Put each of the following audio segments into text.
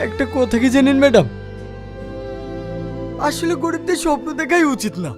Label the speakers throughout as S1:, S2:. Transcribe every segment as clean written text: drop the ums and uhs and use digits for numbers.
S1: একটা কথা কি জানেন ম্যাডাম, আসলে গরিবদের স্বপ্ন দেখাই উচিত না।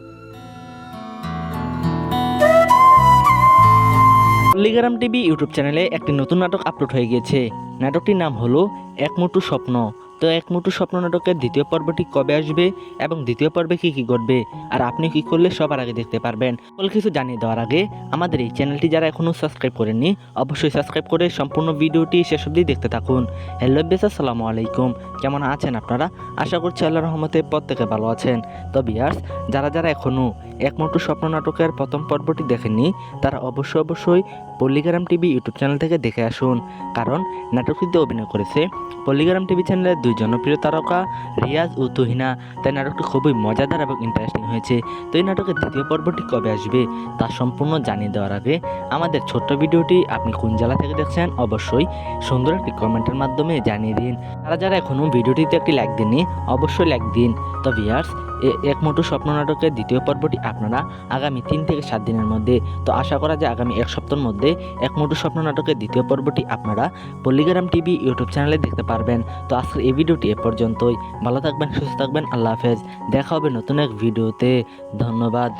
S2: পল্লীগ্রাম টিভি ইউটিউব চ্যানেলে একটি নতুন নাটক আপলোড হয়ে গিয়েছে। নাটকটির নাম হলো এক মুঠো স্বপ্ন। তো এক মুঠো স্বপ্ন নাটকের দ্বিতীয় পর্বটি কবে আসবে এবং দ্বিতীয় পর্বে কি কি ঘটবে আর আপনি কি করলে সবার আগে দেখতে পারবেন, সকল কিছু জানিয়ে দেওয়ার আগে আমাদের এই চ্যানেলটি যারা এখনও সাবস্ক্রাইব করেননি অবশ্যই সাবস্ক্রাইব করে সম্পূর্ণ ভিডিওটি শেষ অবধি দেখতে থাকুন। হ্যালো বেস, আসসালামু আলাইকুম। কেমন আছেন আপনারা? আশা করছি আল্লাহর রহমতে প্রত্যেকে ভালো আছেন। তো ভিউয়ার্স, যারা যারা এখনও এক মুঠো স্বপ্ন নাটকের প্রথম পর্বটি দেখেননি তারা অবশ্যই পল্লীগ্রাম টিভি ইউটিউব চ্যানেল থেকে দেখে আসুন, কারণ নাটকটিতে অভিনয় করেছে পল্লীগ্রাম টিভি চ্যানেলের দুই জনপ্রিয় তারকা রিয়াজ ও তুহিনা। তাই নাটকটি খুবই মজাদার এবং ইন্টারেস্টিং হয়েছে। তো এই নাটকের দ্বিতীয় পর্বটি কবে আসবে তা সম্পূর্ণ জানিয়ে দেওয়ার আগে আমাদের ছোট্ট ভিডিওটি আপনি কোন জেলা থেকে দেখছেন অবশ্যই সুন্দর একটি কমেন্টের মাধ্যমে জানিয়ে দিন। তারা যারা এখনও ভিডিওটিতে একটি লাইক দিননি অবশ্যই লাইক দিন। তো ভিউয়ার্স, এক মুঠো স্বপ্ন নাটকের দ্বিতীয় পর্বটি আপনারা আগামী 3 থেকে 7 দিনের মধ্যে, তো আশা করা যায় আগামী এক সপ্তাহের মধ্যে এক মুঠো স্বপ্ন নাটকের দ্বিতীয় পর্বটি আপনারা পল্লীগ্রাম টিভি ইউটিউব চ্যানেলে দেখতে পারবেন। তো আজকের এই ভিডিওটি এ পর্যন্তই। ভালো থাকবেন, সুস্থ থাকবেন, আল্লাহ হাফেজ। দেখা হবে নতুন এক ভিডিওতে। ধন্যবাদ।